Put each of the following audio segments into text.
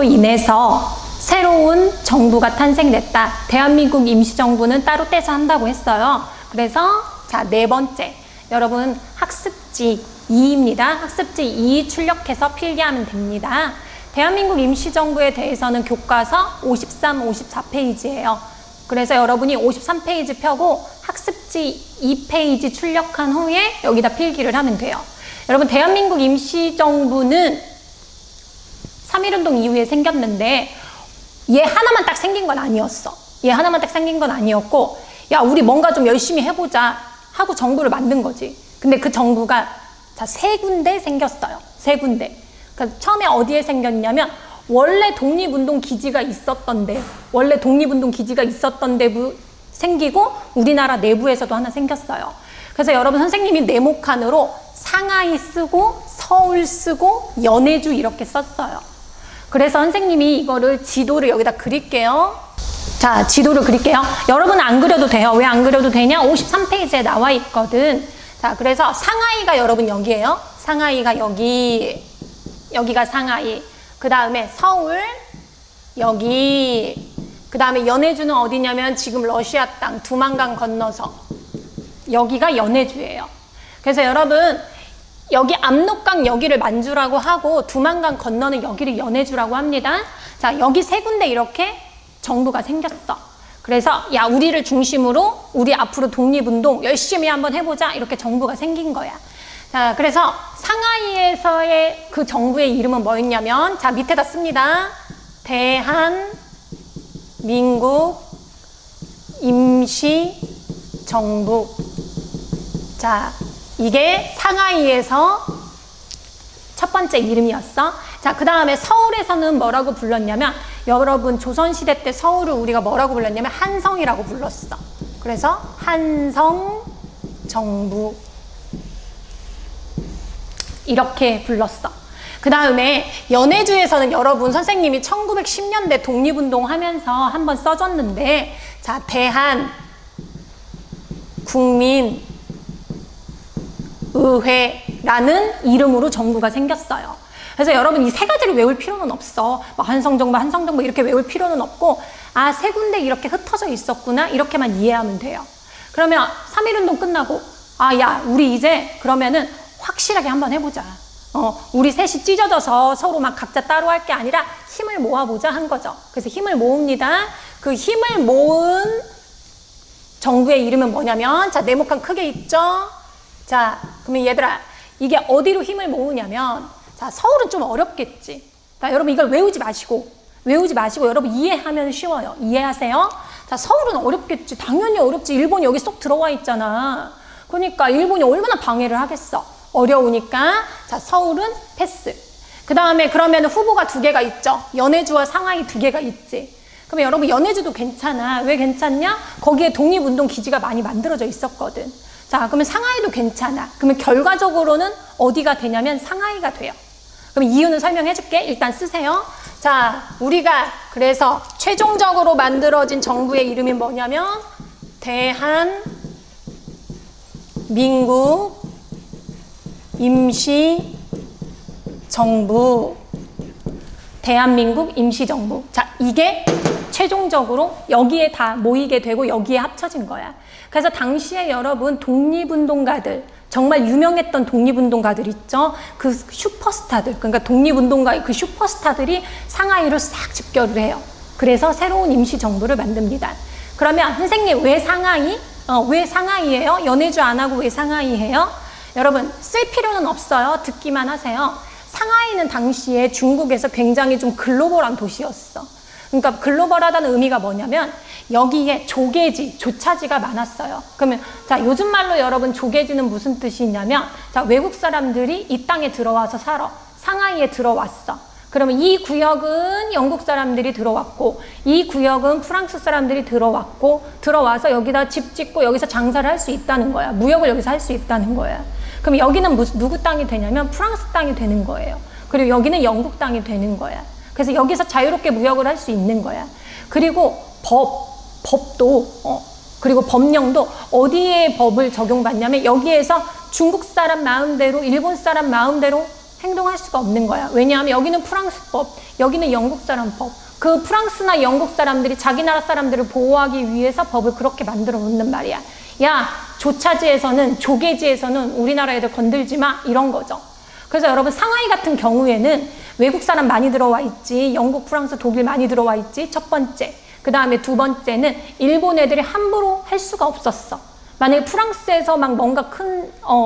전쟁으로 인해서 새로운 정부가 탄생됐다. 대한민국 임시정부는 따로 떼서 한다고 했어요. 그래서 자, 네 번째. 여러분 학습지 2입니다. 학습지 2 출력해서 필기하면 됩니다. 대한민국 임시정부에 대해서는 교과서 53, 54페이지예요. 그래서 여러분이 53페이지 펴고 학습지 2페이지 출력한 후에 여기다 필기를 하면 돼요. 여러분 대한민국 임시정부는 3.1운동 이후에 생겼는데 얘 하나만 딱 생긴 건 아니었어. 얘 하나만 딱 생긴 건 아니었고 야 우리 뭔가 좀 열심히 해보자 하고 정부를 만든 거지. 근데 그 정부가 자, 3군데 생겼어요. 3군데. 그러니까 처음에 어디에 생겼냐면 원래 독립운동 기지가 있었던 데 생기고 우리나라 내부에서도 하나 생겼어요. 그래서 여러분 선생님이 네모칸으로 상하이 쓰고 서울 쓰고 연해주 이렇게 썼어요. 그래서 선생님이 이거를 지도를 여기다 그릴게요. 자, 지도를 그릴게요. 여러분은 안 그려도 돼요. 왜 안 그려도 되냐? 53페이지에 나와 있거든. 자, 그래서 상하이가 여러분 여기예요. 상하이가 여기가 상하이. 그 다음에 서울, 여기. 그 다음에 연해주는 어디냐면 지금 러시아 땅 두만강 건너서 여기가 연해주예요. 그래서 여러분 여기 압록강 여기를 만주라고 하고 두만강 건너는 여기를 연해주라고 합니다. 자, 여기 3군데 이렇게 정부가 생겼어. 그래서 야 우리를 중심으로 우리 앞으로 독립운동 열심히 한번 해보자 이렇게 정부가 생긴 거야. 자, 그래서 상하이에서의 그 정부의 이름은 뭐였냐면 자 밑에다 씁니다. 대한민국 임시정부. 자, 이게 상하이에서 첫 번째 이름이었어. 자, 그 다음에 서울에서는 뭐라고 불렀냐면 여러분 조선시대 때 서울을 우리가 뭐라고 불렀냐면 한성이라고 불렀어. 그래서 한성정부 이렇게 불렀어. 그 다음에 연해주에서는 여러분 선생님이 1910년대 독립운동 하면서 한번 써줬는데 자, 대한국민의회라는 이름으로 정부가 생겼어요. 그래서 여러분 이 3가지를 외울 필요는 없어. 뭐 한성정부 이렇게 외울 필요는 없고 아, 3군데 이렇게 흩어져 있었구나 이렇게만 이해하면 돼요. 그러면 3.1운동 끝나고 아, 야 우리 이제 그러면은 확실하게 한번 해보자. 우리 셋이 찢어져서 서로 막 각자 따로 할 게 아니라 힘을 모아보자 한 거죠. 그래서 힘을 모읍니다. 그 힘을 모은 정부의 이름은 뭐냐면 자, 네모칸 크게 있죠? 자, 그러면 얘들아 이게 어디로 힘을 모으냐면 자, 서울은 좀 어렵겠지. 자, 여러분 이걸 외우지 마시고 여러분 이해하면 쉬워요. 이해하세요? 자, 서울은 어렵겠지. 당연히 어렵지. 일본이 여기 쏙 들어와 있잖아. 그러니까 일본이 얼마나 방해를 하겠어. 어려우니까 자, 서울은 패스. 그 다음에 그러면 후보가 2개가 있죠. 연해주와 상하이 2개가 있지. 그러면 여러분 연해주도 괜찮아. 왜 괜찮냐? 거기에 독립운동 기지가 많이 만들어져 있었거든. 자, 그러면 상하이도 괜찮아. 그러면 결과적으로는 어디가 되냐면 상하이가 돼요. 그럼 이유는 설명해 줄게. 일단 쓰세요. 자, 우리가 그래서 최종적으로 만들어진 정부의 이름이 뭐냐면 대한민국 임시정부. 대한민국 임시정부. 자, 이게 최종적으로 여기에 다 모이게 되고 여기에 합쳐진 거야. 그래서 당시에 여러분 독립운동가들 정말 유명했던 독립운동가들 있죠? 그 슈퍼스타들, 그러니까 독립운동가의 그 슈퍼스타들이 상하이로 싹 집결을 해요. 그래서 새로운 임시정부를 만듭니다. 그러면 선생님 왜 상하이? 왜 상하이예요? 연해주 안 하고 왜 상하이 해요? 여러분 쓸 필요는 없어요. 듣기만 하세요. 상하이는 당시에 중국에서 굉장히 좀 글로벌한 도시였어. 그러니까 글로벌하다는 의미가 뭐냐면 여기에 조계지, 조차지가 많았어요. 그러면 자, 요즘 말로 여러분 조계지는 무슨 뜻이 있냐면 자, 외국 사람들이 이 땅에 들어와서 살아. 상하이에 들어왔어. 그러면 이 구역은 영국 사람들이 들어왔고 이 구역은 프랑스 사람들이 들어와서 여기다 집 짓고 여기서 장사를 할 수 있다는 거야. 무역을 여기서 할 수 있다는 거야. 그럼 여기는 누구 땅이 되냐면 프랑스 땅이 되는 거예요. 그리고 여기는 영국 땅이 되는 거야. 그래서 여기서 자유롭게 무역을 할 수 있는 거야. 그리고 법도 그리고 법령도 어디에 법을 적용받냐면 여기에서 중국 사람 마음대로 일본 사람 마음대로 행동할 수가 없는 거야. 왜냐하면 여기는 프랑스법, 여기는 영국 사람 법. 그 프랑스나 영국 사람들이 자기 나라 사람들을 보호하기 위해서 법을 그렇게 만들어 놓는 말이야. 야, 조차지에서는, 조개지에서는 우리나라 애들 건들지 마, 이런 거죠. 그래서 여러분 상하이 같은 경우에는 외국 사람 많이 들어와 있지, 영국, 프랑스, 독일 많이 들어와 있지, 첫 번째. 그 다음에 두 번째는 일본 애들이 함부로 할 수가 없었어. 만약에 프랑스에서 막 뭔가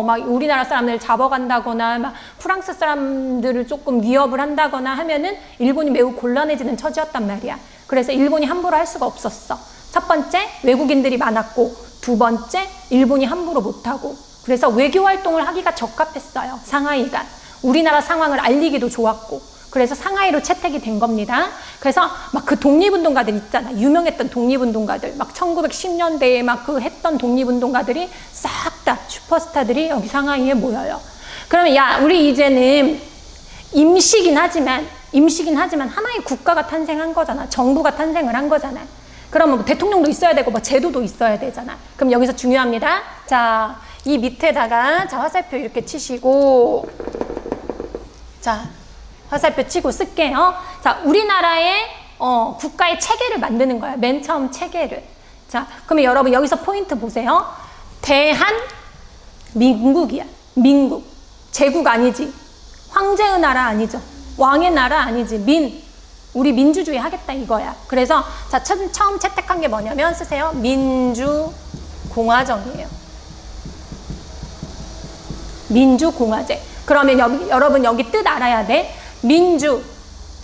막 우리나라 사람들을 잡아간다거나, 막 프랑스 사람들을 조금 위협을 한다거나 하면은 일본이 매우 곤란해지는 처지였단 말이야. 그래서 일본이 함부로 할 수가 없었어. 첫 번째, 외국인들이 많았고, 두 번째, 일본이 함부로 못하고. 그래서 외교 활동을 하기가 적합했어요, 상하이가. 우리나라 상황을 알리기도 좋았고. 그래서 상하이로 채택이 된 겁니다. 그래서 막 그 독립운동가들 있잖아. 유명했던 독립운동가들. 막 1910년대에 막 그 했던 독립운동가들이 싹 다 슈퍼스타들이 여기 상하이에 모여요. 그러면 야, 우리 이제는 임시긴 하지만 하나의 국가가 탄생한 거잖아. 정부가 탄생을 한 거잖아. 그러면 뭐 대통령도 있어야 되고 뭐 제도도 있어야 되잖아. 그럼 여기서 중요합니다. 자, 이 밑에다가 자, 화살표 이렇게 치시고, 자, 화살표 치고 쓸게요. 자, 우리나라의 국가의 체계를 만드는 거야. 맨 처음 체계를. 자, 그러면 여러분 여기서 포인트 보세요. 대한민국이야. 민국. 제국 아니지. 황제의 나라 아니죠. 왕의 나라 아니지. 우리 민주주의 하겠다 이거야. 그래서 자, 처음 채택한 게 뭐냐면 쓰세요. 민주공화정이에요. 민주공화제. 그러면 여러분 여기 뜻 알아야 돼. 민주.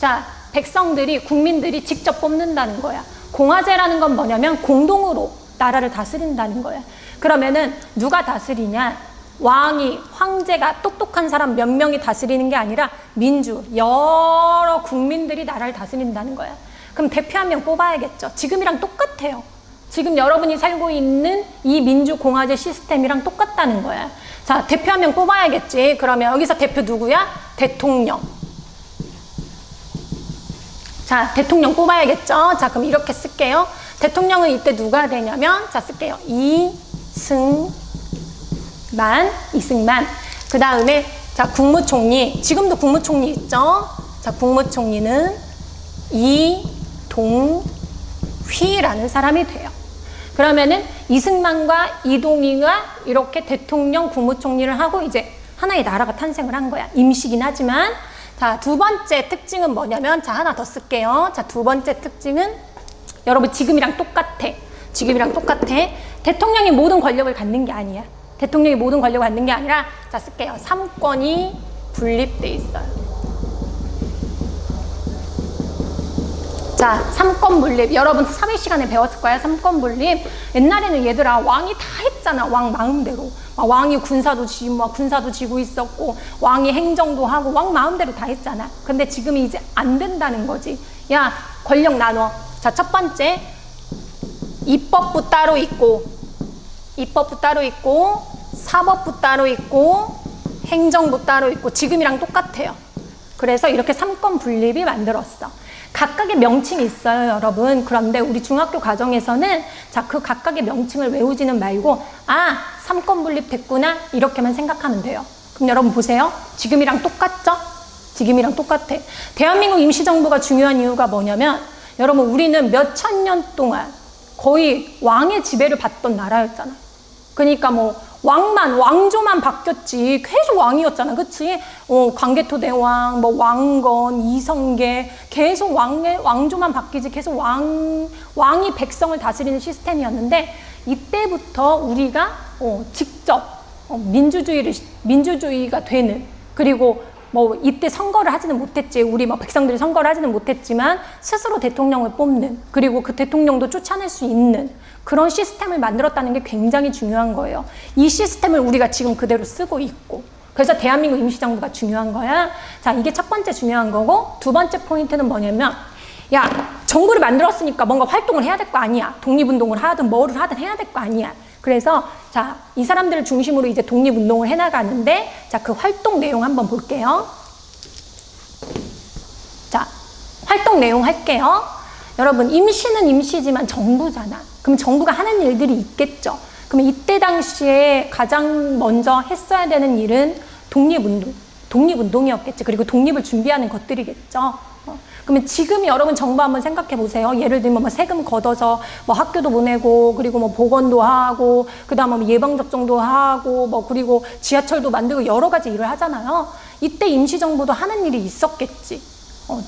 자, 백성들이, 국민들이 직접 뽑는다는 거야. 공화제라는 건 뭐냐면 공동으로 나라를 다스린다는 거야. 그러면은 누가 다스리냐? 왕이, 황제가 똑똑한 사람 몇 명이 다스리는 게 아니라 민주, 여러 국민들이 나라를 다스린다는 거야. 그럼 대표 한 명 뽑아야겠죠. 지금이랑 똑같아요. 지금 여러분이 살고 있는 이 민주공화제 시스템이랑 똑같다는 거야. 자, 대표 한 명 뽑아야겠지. 그러면 여기서 대표 누구야? 대통령. 자, 대통령 뽑아야겠죠. 자, 그럼 이렇게 쓸게요. 대통령은 이때 누가 되냐면, 자, 쓸게요. 이승만. 그 다음에, 자, 국무총리. 지금도 국무총리 있죠. 자, 국무총리는 이동휘라는 사람이 돼요. 그러면은 이승만과 이동휘가 이렇게 대통령, 국무총리를 하고 이제 하나의 나라가 탄생을 한 거야. 임시긴 하지만. 자, 두 번째 특징은 뭐냐면, 자, 하나 더 쓸게요. 자, 두 번째 특징은 여러분 지금이랑 똑같아. 대통령이 모든 권력을 갖는 게 아니야. 대통령이 모든 권력을 갖는 게 아니라, 자, 쓸게요. 3권이 분립돼 있어요. 자, 3권 분립. 여러분 사회 시간에 배웠을 거야. 3권 분립. 옛날에는 얘들아 왕이 다 했잖아. 왕 마음대로. 왕이 군사도 지고 있었고, 왕이 행정도 하고, 왕 마음대로 다 했잖아. 근데 지금이 이제 안 된다는 거지. 야, 권력 나눠. 자, 첫 번째, 입법부 따로 있고, 사법부 따로 있고, 행정부 따로 있고, 지금이랑 똑같아요. 그래서 이렇게 3권 분립이 만들었어. 각각의 명칭이 있어요, 여러분. 그런데 우리 중학교 과정에서는 자, 그 각각의 명칭을 외우지는 말고, 아, 3권 분립됐구나, 이렇게만 생각하면 돼요. 그럼 여러분 보세요. 지금이랑 똑같죠? 지금이랑 똑같아. 대한민국 임시정부가 중요한 이유가 뭐냐면, 여러분 우리는 몇 천 년 동안 거의 왕의 지배를 받던 나라였잖아. 그러니까 뭐 왕조만 바뀌었지 계속 왕이었잖아. 그치? 광개토대왕, 뭐 왕건, 이성계, 계속 왕조만 바뀌지 계속 왕이 백성을 다스리는 시스템이었는데, 이때부터 우리가 직접 민주주의가 되는, 그리고 뭐 이때 선거를 하지는 못했지. 우리 뭐 백성들이 선거를 하지는 못했지만 스스로 대통령을 뽑는, 그리고 그 대통령도 쫓아낼 수 있는 그런 시스템을 만들었다는 게 굉장히 중요한 거예요. 이 시스템을 우리가 지금 그대로 쓰고 있고, 그래서 대한민국 임시정부가 중요한 거야. 자, 이게 첫 번째 중요한 거고, 두 번째 포인트는 뭐냐면, 야, 정부를 만들었으니까 뭔가 활동을 해야 될 거 아니야. 독립운동을 하든 뭐를 하든 해야 될 거 아니야. 그래서 자, 이 사람들을 중심으로 이제 독립운동을 해나가는데, 자, 그 활동 내용 한번 볼게요. 자, 활동 내용 할게요. 여러분, 임시는 임시지만 정부잖아. 그럼 정부가 하는 일들이 있겠죠. 그럼 이때 당시에 가장 먼저 했어야 되는 일은 독립운동. 독립운동이었겠지. 그리고 독립을 준비하는 것들이겠죠. 그러면 지금 여러분 정부 한번 생각해 보세요. 예를 들면 뭐 세금 걷어서 뭐 학교도 보내고, 그리고 뭐 보건도 하고, 그 다음에 뭐 예방접종도 하고, 뭐 그리고 지하철도 만들고 여러 가지 일을 하잖아요. 이때 임시정부도 하는 일이 있었겠지.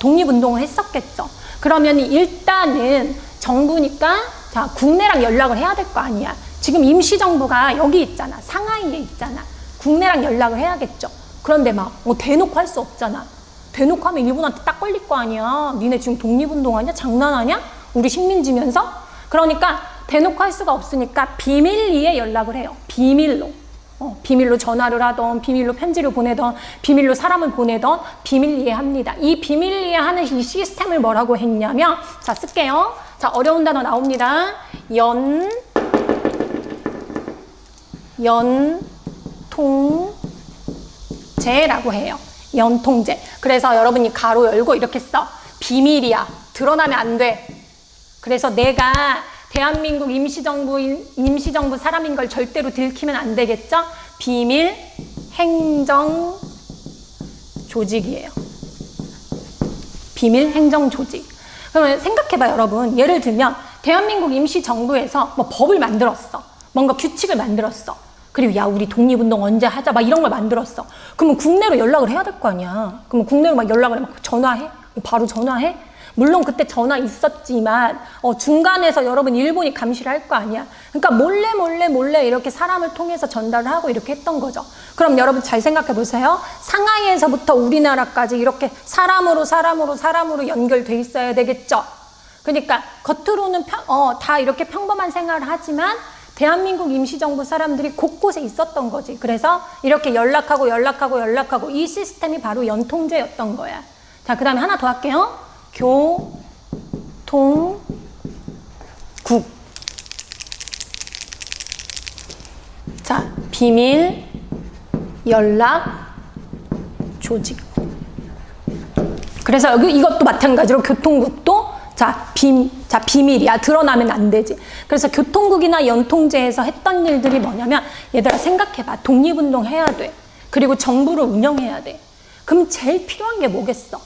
독립운동을 했었겠죠. 그러면 일단은 정부니까 자, 국내랑 연락을 해야 될 거 아니야. 지금 임시정부가 여기 있잖아. 상하이에 있잖아. 국내랑 연락을 해야겠죠. 그런데 막 대놓고 할 수 없잖아. 대놓고 하면 일본한테 딱 걸릴 거 아니야. 니네 지금 독립운동하냐? 장난하냐? 우리 식민지면서? 그러니까 대놓고 할 수가 없으니까 비밀리에 연락을 해요. 비밀로. 비밀로 전화를 하던, 비밀로 편지를 보내던, 비밀로 사람을 보내던 비밀리에 합니다. 이 비밀리에 하는 이 시스템을 뭐라고 했냐면, 자, 쓸게요. 자, 어려운 단어 나옵니다. 연통제라고 해요. 연통제. 그래서 여러분이 가로 열고 이렇게 써. 비밀이야. 드러나면 안 돼. 그래서 내가 대한민국 임시정부 사람인 걸 절대로 들키면 안 되겠죠? 비밀 행정 조직이에요. 비밀 행정 조직. 그러면 생각해봐, 여러분. 예를 들면 대한민국 임시정부에서 뭐 법을 만들었어. 뭔가 규칙을 만들었어. 그리고 야, 우리 독립운동 언제 하자, 막 이런 걸 만들었어. 그러면 국내로 연락을 해야 될 거 아니야. 그러면 국내로 막 연락을 해. 막 전화해? 바로 전화해? 물론 그때 전화 있었지만 중간에서 여러분 일본이 감시를 할 거 아니야. 그러니까 몰래 이렇게 사람을 통해서 전달을 하고 이렇게 했던 거죠. 그럼 여러분 잘 생각해 보세요. 상하이에서부터 우리나라까지 이렇게 사람으로 연결돼 있어야 되겠죠. 그러니까 겉으로는 다 이렇게 평범한 생활을 하지만 대한민국 임시정부 사람들이 곳곳에 있었던 거지. 그래서 이렇게 연락하고 이 시스템이 바로 연통제였던 거야. 자, 그 다음에 하나 더 할게요. 교통국. 자, 비밀 연락 조직. 그래서 여기 이것도 마찬가지로 교통국도 비밀이야. 드러나면 안 되지. 그래서 교통국이나 연통제에서 했던 일들이 뭐냐면, 얘들아 생각해봐. 독립운동 해야 돼. 그리고 정부를 운영해야 돼. 그럼 제일 필요한 게 뭐겠어?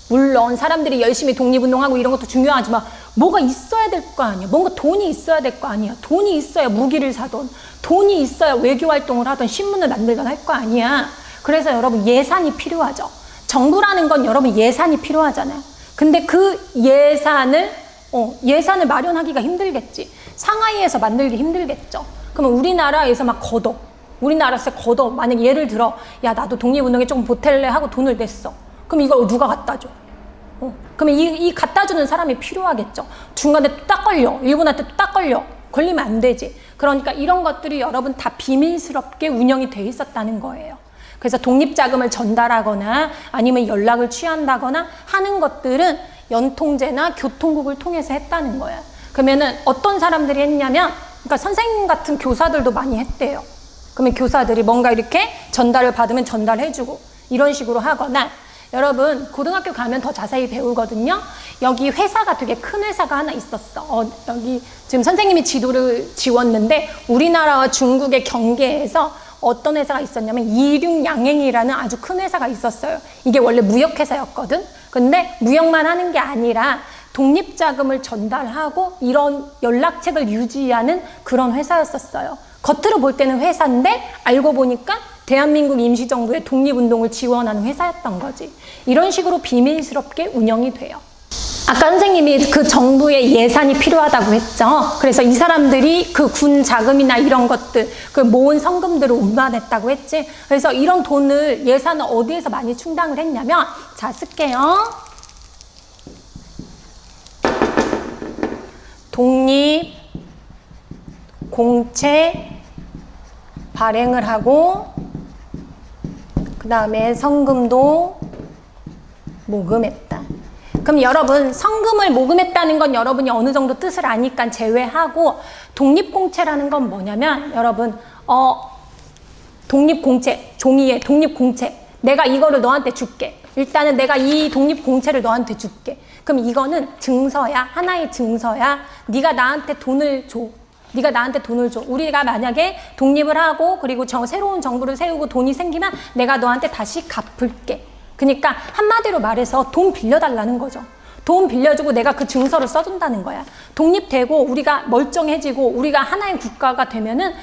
물론 사람들이 열심히 독립운동하고 이런 것도 중요하지만 뭐가 있어야 될 거 아니야. 뭔가 돈이 있어야 될 거 아니야. 돈이 있어야 무기를 사던, 돈이 있어야 외교활동을 하던, 신문을 만들던 할 거 아니야. 그래서 여러분 예산이 필요하죠. 정부라는 건 여러분 예산이 필요하잖아요. 근데 그 예산을 마련하기가 힘들겠지. 상하이에서 만들기 힘들겠죠. 그러면 우리나라에서 막 걷어. 만약 예를 들어, 야, 나도 독립운동에 조금 보탤래 하고 돈을 냈어. 그럼 이걸 누가 갖다 줘? 그러면 이 갖다 주는 사람이 필요하겠죠. 중간에 또 딱 걸려. 일본한테 또 딱 걸려. 걸리면 안 되지. 그러니까 이런 것들이 여러분 다 비밀스럽게 운영이 돼 있었다는 거예요. 그래서 독립자금을 전달하거나 아니면 연락을 취한다거나 하는 것들은 연통제나 교통국을 통해서 했다는 거야. 그러면은 어떤 사람들이 했냐면, 그러니까 선생님 같은 교사들도 많이 했대요. 그러면 교사들이 뭔가 이렇게 전달을 받으면 전달해주고 이런 식으로 하거나, 여러분 고등학교 가면 더 자세히 배우거든요. 여기 회사가 되게 큰 회사가 하나 있었어. 여기 지금 선생님이 지도를 지웠는데 우리나라와 중국의 경계에서 어떤 회사가 있었냐면 이륙양행이라는 아주 큰 회사가 있었어요. 이게 원래 무역회사였거든. 근데 무역만 하는 게 아니라 독립자금을 전달하고 이런 연락책을 유지하는 그런 회사였었어요. 겉으로 볼 때는 회사인데 알고 보니까 대한민국 임시정부의 독립운동을 지원하는 회사였던 거지. 이런 식으로 비밀스럽게 운영이 돼요. 아까 선생님이 그 정부의 예산이 필요하다고 했죠. 그래서 이 사람들이 그 군 자금이나 이런 것들, 그 모은 성금들을 운반했다고 했지. 그래서 이런 돈을, 예산을 어디에서 많이 충당을 했냐면, 자, 쓸게요. 독립 공채 발행을 하고, 그 다음에 성금도 모금했다. 그럼 여러분, 성금을 모금했다는 건 여러분이 어느 정도 뜻을 아니까 제외하고, 독립공채라는 건 뭐냐면, 여러분, 독립공채, 종이에 독립공채. 내가 이거를 너한테 줄게. 일단은 내가 이 독립공채를 너한테 줄게. 그럼 이거는 증서야. 하나의 증서야. 네가 나한테 돈을 줘. 네가 나한테 돈을 줘. 우리가 만약에 독립을 하고 그리고 새로운 정부를 세우고 돈이 생기면 내가 너한테 다시 갚을게. 그러니까 한마디로 말해서 돈 빌려달라는 거죠. 돈 빌려주고 내가 그 증서를 써준다는 거야. 독립되고 우리가 멀쩡해지고 우리가 하나의 국가가 되면은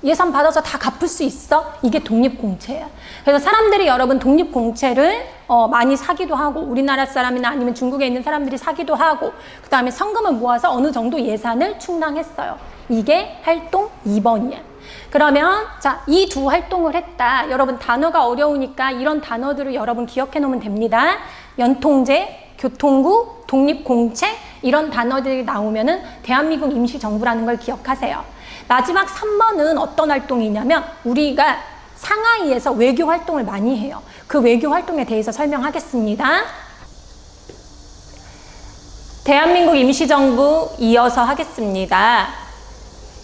예산 받아서 다 갚을 수 있어? 이게 독립공채야. 그래서 사람들이 여러분 독립공채를 많이 사기도 하고 우리나라 사람이나 아니면 중국에 있는 사람들이 사기도 하고 그 다음에 성금을 모아서 어느 정도 예산을 충당했어요. 이게 활동 2번이야. 그러면 자, 이 두 활동을 했다. 여러분 단어가 어려우니까 이런 단어들을 여러분 기억해 놓으면 됩니다. 연통제, 교통구, 독립공채 이런 단어들이 나오면은 대한민국 임시정부라는 걸 기억하세요. 마지막 3번은 어떤 활동이냐면 우리가 상하이에서 외교 활동을 많이 해요. 그 외교 활동에 대해서 설명하겠습니다. 대한민국 임시정부 이어서 하겠습니다.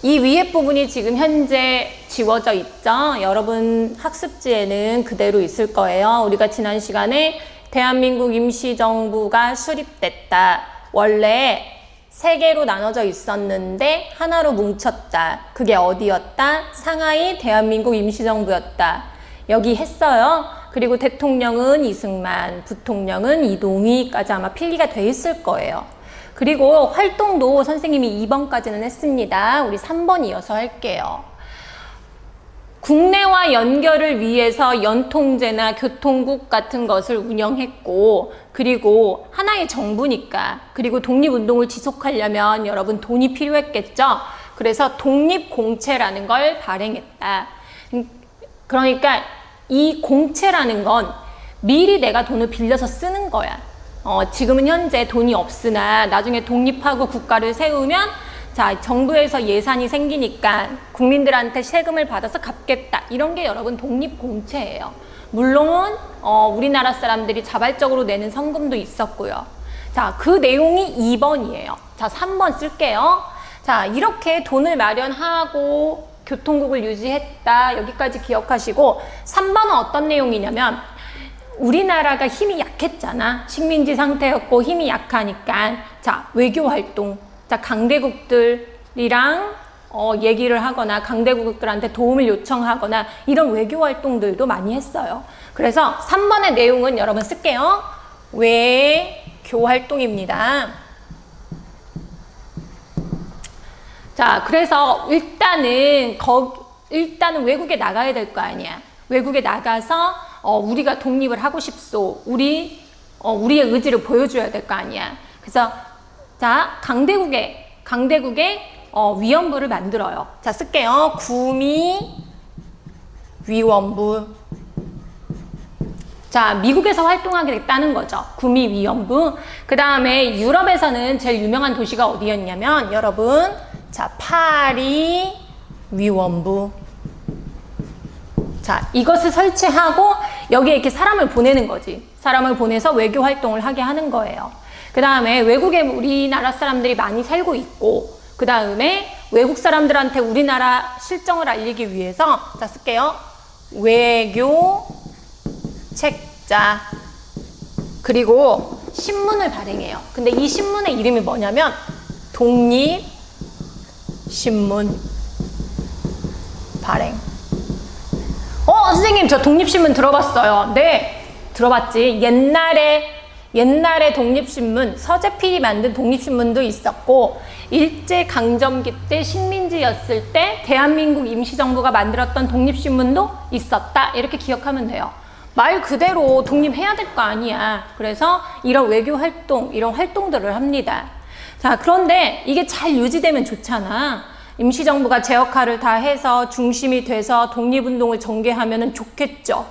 이 위에 부분이 지금 현재 지워져 있죠. 여러분 학습지에는 그대로 있을 거예요. 우리가 지난 시간에 대한민국 임시정부가 수립됐다. 원래 3개로 나눠져 있었는데 하나로 뭉쳤다. 그게 어디였다? 상하이 대한민국 임시정부였다. 여기 했어요. 그리고 대통령은 이승만, 부통령은 이동휘까지 아마 필기가 돼 있을 거예요. 그리고 활동도 선생님이 2번까지는 했습니다. 우리 3번 이어서 할게요. 국내와 연결을 위해서 연통제나 교통국 같은 것을 운영했고 그리고 하나의 정부니까 그리고 독립운동을 지속하려면 여러분 돈이 필요했겠죠. 그래서 독립공채라는 걸 발행했다. 그러니까 이 공채라는 건 미리 내가 돈을 빌려서 쓰는 거야. 지금은 현재 돈이 없으나 나중에 독립하고 국가를 세우면 자, 정부에서 예산이 생기니까 국민들한테 세금을 받아서 갚겠다. 이런 게 여러분 독립공채예요. 물론 우리나라 사람들이 자발적으로 내는 성금도 있었고요. 자, 그 내용이 2번이에요. 자, 3번 쓸게요. 자, 이렇게 돈을 마련하고 교통국을 유지했다. 여기까지 기억하시고 3번은 어떤 내용이냐면 우리나라가 힘이 약했잖아. 식민지 상태였고 힘이 약하니까 자, 외교활동 자, 강대국들이랑 얘기를 하거나 강대국들한테 도움을 요청하거나 이런 외교 활동들도 많이 했어요. 그래서 3번의 내용은 여러분 쓸게요. 외교 활동입니다. 자, 그래서 일단은 외국에 나가야 될 거 아니야. 외국에 나가서 우리가 독립을 하고 싶소. 우리의 의지를 보여줘야 될 거 아니야. 그래서 자, 강대국의 위원부를 만들어요. 자, 쓸게요. 구미위원부. 자, 미국에서 활동하게 됐다는 거죠. 구미위원부. 그 다음에 유럽에서는 제일 유명한 도시가 어디였냐면 여러분, 자, 파리위원부. 자, 이것을 설치하고 여기에 이렇게 사람을 보내는 거지. 사람을 보내서 외교 활동을 하게 하는 거예요. 그 다음에 외국에 우리나라 사람들이 많이 살고 있고 그 다음에 외국 사람들한테 우리나라 실정을 알리기 위해서 자, 쓸게요. 외교 책자 그리고 신문을 발행해요. 근데 이 신문의 이름이 뭐냐면 독립신문 발행. 선생님 저 독립신문 들어봤어요. 네, 들어봤지. 옛날에 독립신문, 서재필이 만든 독립신문도 있었고 일제강점기 때 식민지였을 때 대한민국 임시정부가 만들었던 독립신문도 있었다. 이렇게 기억하면 돼요. 말 그대로 독립해야 될 거 아니야. 그래서 이런 외교활동, 이런 활동들을 합니다. 자, 그런데 이게 잘 유지되면 좋잖아. 임시정부가 제 역할을 다 해서 중심이 돼서 독립운동을 전개하면 좋겠죠.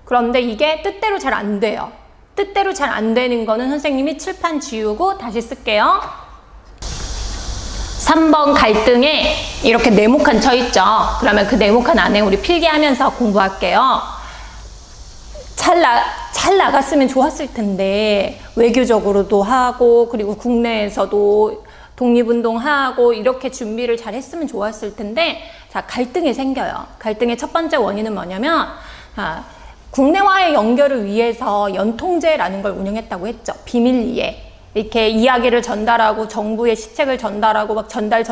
그런데 이게 뜻대로 잘 안 돼요. 뜻대로 잘 안 되는 거는 선생님이 칠판 지우고 다시 쓸게요. 3번 갈등에 이렇게 네모칸 쳐 있죠. 그러면 그 네모칸 안에 우리 필기하면서 공부할게요. 잘 나갔으면 좋았을 텐데 외교적으로도 하고 그리고 국내에서도 독립운동하고 이렇게 준비를 잘 했으면 좋았을 텐데 자, 갈등이 생겨요. 갈등의 첫 번째 원인은 뭐냐면 국내와의 연결을 위해서 연통제라는 걸 운영했다고 했죠. 비밀리에. 이렇게 이야기를 전달하고 정부의 시책을 전달하고 막 전달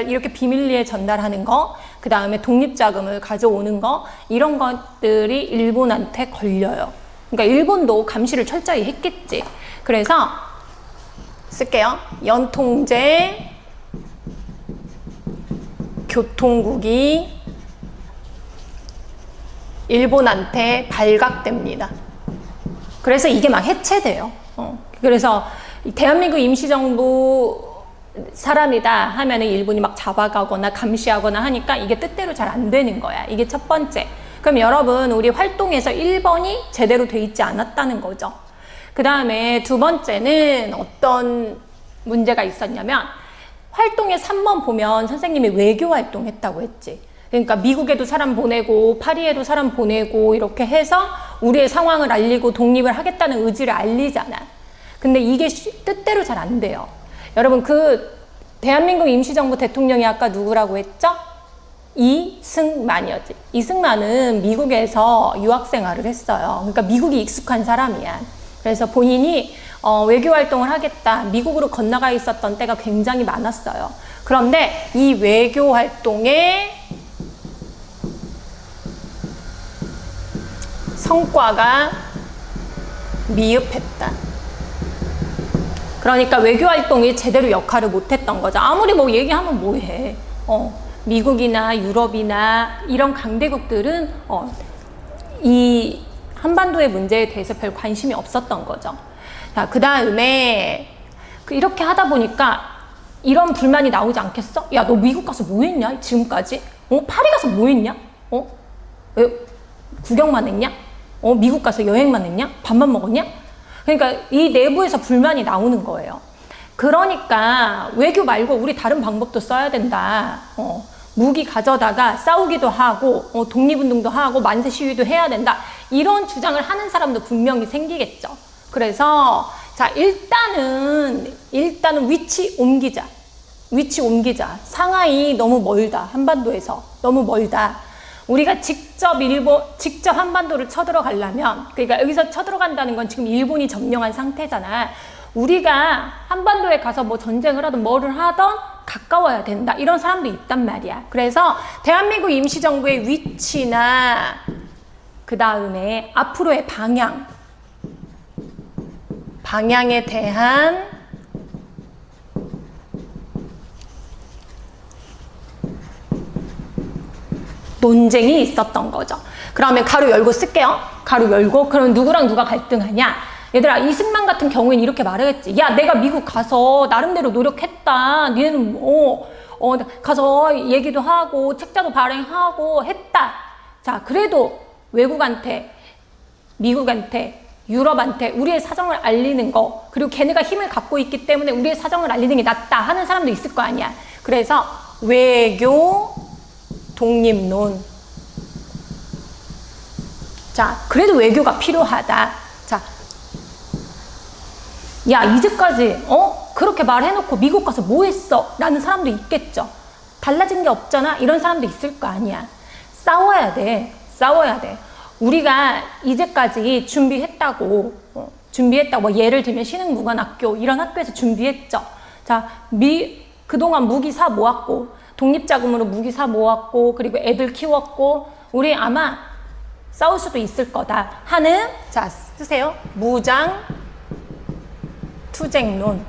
이렇게 비밀리에 전달하는 거, 그 다음에 독립자금을 가져오는 거, 이런 것들이 일본한테 걸려요. 그러니까 일본도 감시를 철저히 했겠지. 그래서 쓸게요. 연통제 교통국이 일본한테 발각됩니다. 그래서 이게 막 해체돼요. 그래서 대한민국 임시정부 사람이다 하면은 일본이 막 잡아가거나 감시하거나 하니까 이게 뜻대로 잘 안 되는 거야. 이게 첫 번째. 그럼 여러분, 우리 활동에서 1번이 제대로 돼 있지 않았다는 거죠. 그 다음에 두 번째는 어떤 문제가 있었냐면, 활동에 3번 보면 선생님이 외교 활동했다고 했지. 그러니까 미국에도 사람 보내고 파리에도 사람 보내고 이렇게 해서 우리의 상황을 알리고 독립을 하겠다는 의지를 알리잖아. 근데 이게 뜻대로 잘 안 돼요. 여러분, 그 대한민국 임시정부 대통령이 아까 누구라고 했죠? 이승만이었지. 이승만은 미국에서 유학생활을 했어요. 그러니까 미국이 익숙한 사람이야. 그래서 본인이 외교 활동을 하겠다, 미국으로 건너가 있었던 때가 굉장히 많았어요. 그런데 이 외교 활동에 성과가 미흡했다. 그러니까 외교 활동이 제대로 역할을 못했던 거죠. 아무리 뭐 얘기하면 뭐해. 미국이나 유럽이나 이런 강대국들은 이 한반도의 문제에 대해서 별 관심이 없었던 거죠. 자, 그 다음에 이렇게 하다 보니까 이런 불만이 나오지 않겠어? 야, 너 미국 가서 뭐 했냐? 지금까지? 파리 가서 뭐 했냐? 왜 구경만 했냐? 미국 가서 여행만 했냐? 밥만 먹었냐? 그러니까 이 내부에서 불만이 나오는 거예요. 그러니까 외교 말고 우리 다른 방법도 써야 된다. 무기 가져다가 싸우기도 하고 독립운동도 하고 만세 시위도 해야 된다. 이런 주장을 하는 사람도 분명히 생기겠죠. 그래서 자, 일단은 위치 옮기자. 상하이 너무 멀다. 한반도에서 너무 멀다. 우리가 직접 한반도를 쳐들어가려면, 그러니까 여기서 쳐들어간다는 건 지금 일본이 점령한 상태잖아. 우리가 한반도에 가서 뭐 전쟁을 하든 뭐를 하든 가까워야 된다. 이런 사람도 있단 말이야. 그래서 대한민국 임시정부의 위치나 그 다음에 앞으로의 방향에 대한 논쟁이 있었던 거죠. 그러면 가로 열고 쓸게요. 가로 열고. 그럼 누구랑 누가 갈등하냐? 얘들아, 이승만 같은 경우에는 이렇게 말하겠지. 야, 내가 미국 가서 나름대로 노력했다. 니네는 가서 얘기도 하고 책자도 발행하고 했다. 자, 그래도 외국한테, 미국한테, 유럽한테 우리의 사정을 알리는 거, 그리고 걔네가 힘을 갖고 있기 때문에 우리의 사정을 알리는 게 낫다 하는 사람도 있을 거 아니야. 그래서 외교 독립론. 자, 그래도 외교가 필요하다. 자, 야, 이제까지 그렇게 말해놓고 미국 가서 뭐 했어? 라는 사람도 있겠죠. 달라진 게 없잖아. 이런 사람도 있을 거 아니야. 싸워야 돼. 우리가 이제까지 준비했다고 뭐 예를 들면 신흥무관학교 이런 학교에서 준비했죠. 자, 그동안 무기 사 모았고 독립자금으로 무기 사 모았고 그리고 애들 키웠고 우리 아마 싸울 수도 있을 거다 하는, 자, 쓰세요. 무장 투쟁론.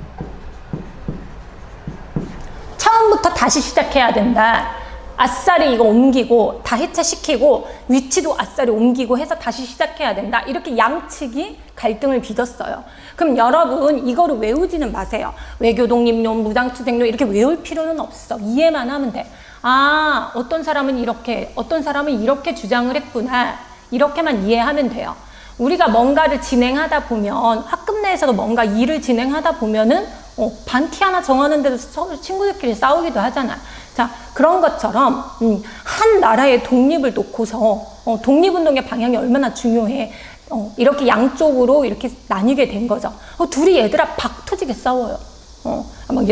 처음부터 다시 시작해야 된다. 아싸리 이거 옮기고 다 해체시키고 위치도 아싸리 옮기고 해서 다시 시작해야 된다. 이렇게 양측이 갈등을 빚었어요. 그럼 여러분 이거를 외우지는 마세요. 외교 독립론, 무장투쟁론 이렇게 외울 필요는 없어. 이해만 하면 돼. 아, 어떤 사람은 이렇게, 어떤 사람은 이렇게 주장을 했구나. 이렇게만 이해하면 돼요. 우리가 뭔가를 진행하다 보면, 학급 내에서도 뭔가 일을 진행하다 보면은 반티 하나 정하는데도 친구들끼리 싸우기도 하잖아. 자, 그런 것처럼 한 나라의 독립을 놓고서 독립운동의 방향이 얼마나 중요해. 이렇게 양쪽으로 이렇게 나뉘게 된 거죠. 둘이 얘들아 박 터지게 싸워요. 막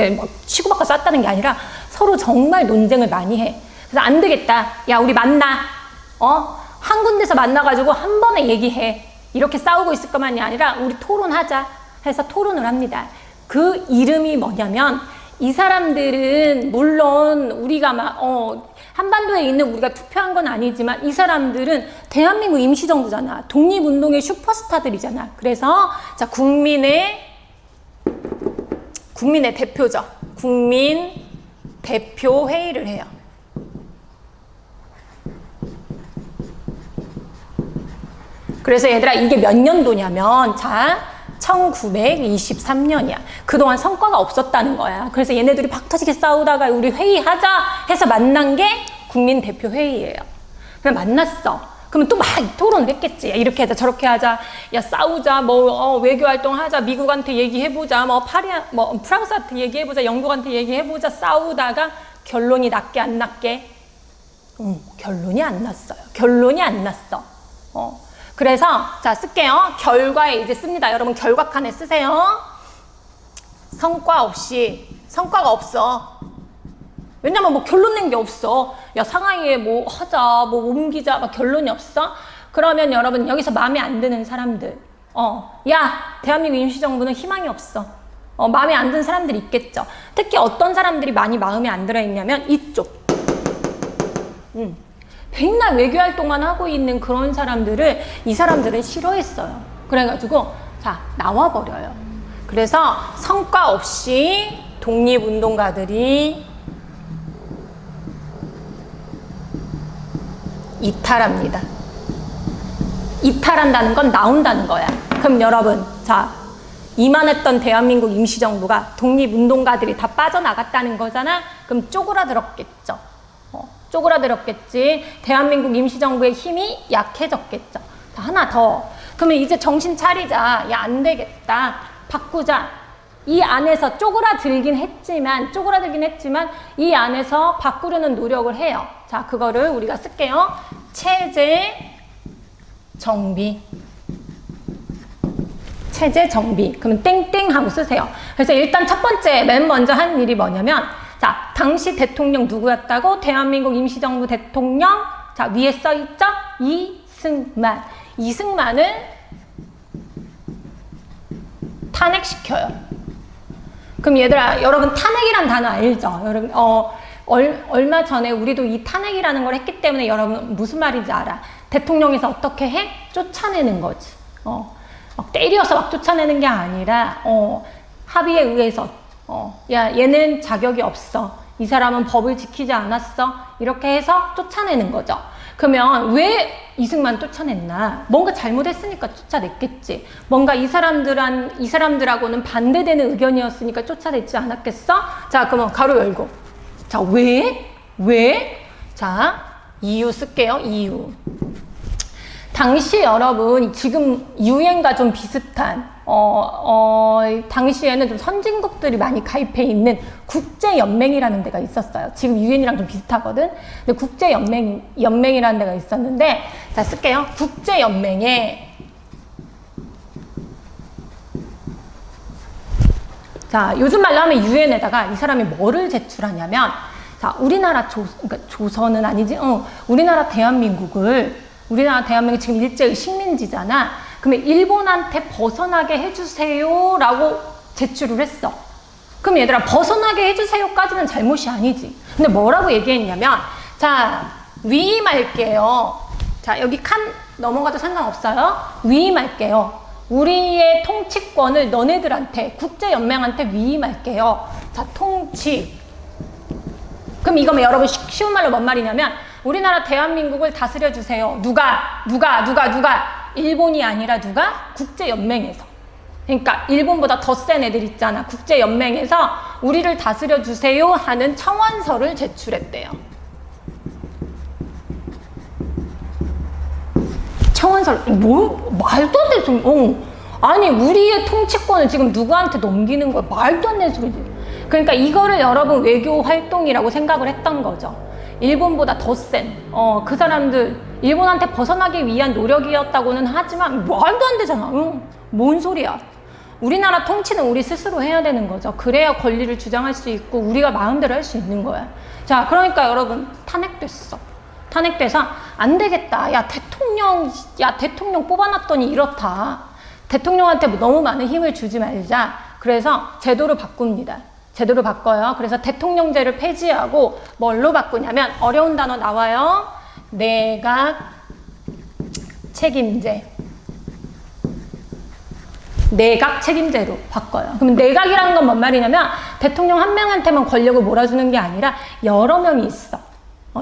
치고받고 쌌다는 게 아니라 서로 정말 논쟁을 많이 해. 그래서 안 되겠다. 야, 우리 만나. 한 군데서 만나가지고 한 번에 얘기해. 이렇게 싸우고 있을 것만이 아니라 우리 토론하자 해서 토론을 합니다. 그 이름이 뭐냐면 이 사람들은 물론 우리가 막 한반도에 있는 우리가 투표한 건 아니지만 이 사람들은 대한민국 임시정부잖아. 독립운동의 슈퍼스타들이잖아. 그래서 자 국민의 대표죠. 국민 대표 회의를 해요. 그래서 얘들아 이게 몇 년도냐면 자 1923년이야. 그동안 성과가 없었다는 거야. 그래서 얘네들이 박 터지게 싸우다가 우리 회의하자 해서 만난 게 국민대표회의예요. 그냥 만났어. 그러면 또 막 토론을 했겠지. 이렇게 하자 저렇게 하자. 야 싸우자. 외교활동 하자. 미국한테 얘기해보자. 프랑스한테 얘기해보자. 영국한테 얘기해보자. 싸우다가 결론이 났게 안 났게? 결론이 안 났어요. 결론이 안 났어. 그래서 자 쓸게요. 결과에 이제 씁니다. 여러분 결과 칸에 쓰세요. 성과가 없어. 왜냐면 뭐 결론 낸 게 없어. 야 상하이에 뭐 하자, 뭐 옮기자, 막 결론이 없어. 그러면 여러분 여기서 마음에 안 드는 사람들, 야 대한민국 임시정부는 희망이 없어. 마음에 안 드는 사람들이 있겠죠. 특히 어떤 사람들이 많이 마음에 안 들어 있냐면 이쪽. 백날 외교활동만 하고 있는 그런 사람들을 이 사람들은 싫어했어요. 그래가지고 자 나와버려요. 그래서 성과 없이 독립운동가들이 이탈합니다. 이탈한다는 건 나온다는 거야. 그럼 여러분 자 이만했던 대한민국 임시정부가 독립운동가들이 다 빠져나갔다는 거잖아. 그럼 쪼그라들었겠죠. 쪼그라들었겠지. 대한민국 임시정부의 힘이 약해졌겠죠. 자, 하나 더. 그러면 이제 정신 차리자. 야, 안 되겠다. 바꾸자. 이 안에서 쪼그라들긴 했지만 이 안에서 바꾸려는 노력을 해요. 자, 그거를 우리가 쓸게요. 체제 정비. 그러면 땡땡 하고 쓰세요. 그래서 일단 첫 번째, 맨 먼저 한 일이 뭐냐면 자, 당시 대통령 누구였다고? 대한민국 임시정부 대통령. 자, 위에 써있죠? 이승만. 이승만을 탄핵시켜요. 그럼 얘들아, 여러분 탄핵이란 단어 알죠? 여러분, 얼마 전에 우리도 이 탄핵이라는 걸 했기 때문에 여러분 무슨 말인지 알아? 대통령에서 어떻게 해? 쫓아내는 거지. 막 때려서 막 쫓아내는 게 아니라, 합의에 의해서 야 얘는 자격이 없어. 이 사람은 법을 지키지 않았어. 이렇게 해서 쫓아내는 거죠. 그러면 왜 이승만 쫓아냈나? 뭔가 잘못했으니까 쫓아냈겠지. 뭔가 이 사람들하고는 반대되는 의견이었으니까 쫓아냈지 않았겠어? 자 그러면 가로 열고 자 왜? 자 이유 쓸게요. 이유. 당시 여러분 지금 유엔과 좀 비슷한 당시에는 좀 선진국들이 많이 가입해 있는 국제연맹이라는 데가 있었어요. 지금 유엔이랑 좀 비슷하거든. 근데 국제연맹이라는 데가 있었는데 자 쓸게요. 국제연맹에 자 요즘 말로 하면 유엔에다가 이 사람이 뭐를 제출하냐면 자 우리나라 그러니까 조선은 아니지 우리나라 대한민국 지금 일제의 식민지잖아. 그러면 일본한테 벗어나게 해주세요 라고 제출을 했어. 그럼 얘들아 벗어나게 해주세요까지는 잘못이 아니지. 근데 뭐라고 얘기했냐면 자 위임할게요. 자 여기 칸 넘어가도 상관없어요. 위임할게요. 우리의 통치권을 너네들한테 국제연맹한테 위임할게요. 자 통치. 그럼 이거면 여러분 쉬운 말로 뭔 말이냐면 우리나라 대한민국을 다스려주세요. 누가? 일본이 아니라 누가? 국제연맹에서. 그러니까 일본보다 더 센 애들 있잖아. 국제연맹에서 우리를 다스려주세요 하는 청원서를 제출했대요. 청원서를 말도 안 되는 소리. 아니 우리의 통치권을 지금 누구한테 넘기는 거야. 말도 안 되는 소리지. 그러니까 이거를 여러분 외교 활동이라고 생각을 했던 거죠. 일본보다 더 센, 그 사람들, 일본한테 벗어나기 위한 노력이었다고는 하지만, 말도 안 되잖아. 뭔 소리야. 우리나라 통치는 우리 스스로 해야 되는 거죠. 그래야 권리를 주장할 수 있고, 우리가 마음대로 할 수 있는 거야. 자, 그러니까 여러분, 탄핵됐어. 탄핵돼서, 안 되겠다. 야, 대통령 뽑아놨더니 이렇다. 대통령한테 너무 많은 힘을 주지 말자. 그래서 제도를 바꿉니다. 제도를 바꿔요. 그래서 대통령제를 폐지하고 뭘로 바꾸냐면 어려운 단어 나와요. 내각 책임제. 내각 책임제로 바꿔요. 그럼 내각이라는 건 뭔 말이냐면 대통령 한 명한테만 권력을 몰아주는 게 아니라 여러 명이 있어.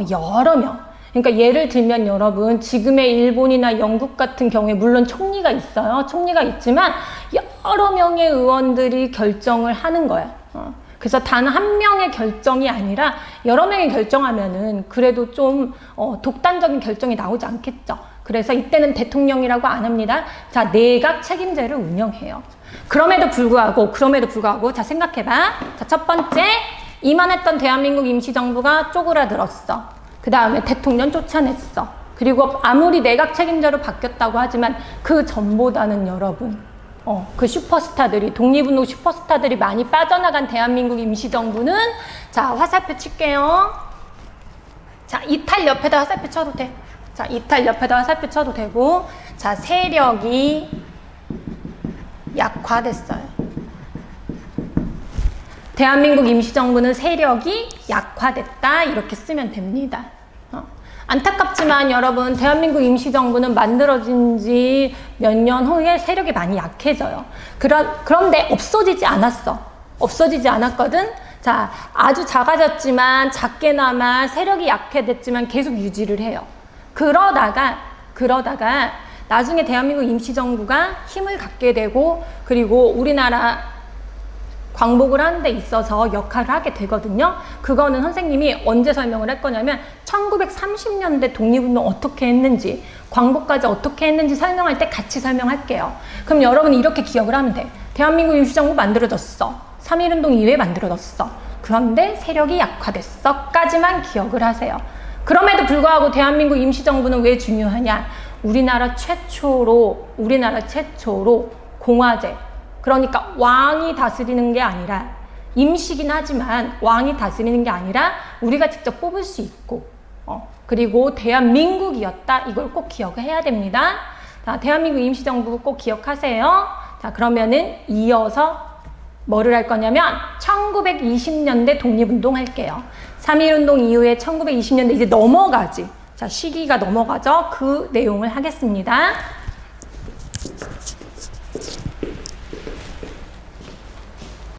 여러 명. 그러니까 예를 들면 여러분 지금의 일본이나 영국 같은 경우에 물론 총리가 있어요. 총리가 있지만 여러 명의 의원들이 결정을 하는 거야. 그래서 단 한 명의 결정이 아니라 여러 명이 결정하면은 그래도 좀 독단적인 결정이 나오지 않겠죠. 그래서 이때는 대통령이라고 안 합니다. 자, 내각 책임제를 운영해요. 그럼에도 불구하고 자, 생각해봐. 자, 첫 번째, 이만했던 대한민국 임시정부가 쪼그라들었어. 그 다음에 대통령 쫓아냈어. 그리고 아무리 내각 책임제로 바뀌었다고 하지만 그 전보다는 여러분, 그 슈퍼스타들이, 독립운동 슈퍼스타들이 많이 빠져나간 대한민국 임시정부는, 자, 화살표 칠게요. 자, 이탈 옆에다 화살표 쳐도 돼. 자, 이탈 옆에다 화살표 쳐도 되고, 자, 세력이 약화됐어요. 대한민국 임시정부는 세력이 약화됐다. 이렇게 쓰면 됩니다. 안타깝지만 여러분, 대한민국 임시정부는 만들어진 지 몇 년 후에 세력이 많이 약해져요. 그런데 없어지지 않았어. 없어지지 않았거든? 자, 아주 작아졌지만, 작게나마 세력이 약해됐지만 계속 유지를 해요. 그러다가 나중에 대한민국 임시정부가 힘을 갖게 되고, 그리고 우리나라 광복을 하는 데 있어서 역할을 하게 되거든요. 그거는 선생님이 언제 설명을 할 거냐면 1930년대 독립운동 어떻게 했는지, 광복까지 어떻게 했는지 설명할 때 같이 설명할게요. 그럼 여러분이 이렇게 기억을 하면 돼. 대한민국 임시정부 만들어졌어. 3.1운동 이후에 만들어졌어. 그런데 세력이 약화됐어. 까지만 기억을 하세요. 그럼에도 불구하고 대한민국 임시정부는 왜 중요하냐? 우리나라 최초로 공화제, 그러니까 왕이 다스리는 게 아니라, 임시긴 하지만 왕이 다스리는 게 아니라 우리가 직접 뽑을 수 있고, 그리고 대한민국이었다. 이걸 꼭 기억을 해야 됩니다. 자, 대한민국 임시정부 꼭 기억하세요. 자, 그러면은 이어서 뭐를 할 거냐면 1920년대 독립운동 할게요. 3.1운동 이후에 1920년대 이제 넘어가지. 자, 시기가 넘어가죠. 그 내용을 하겠습니다.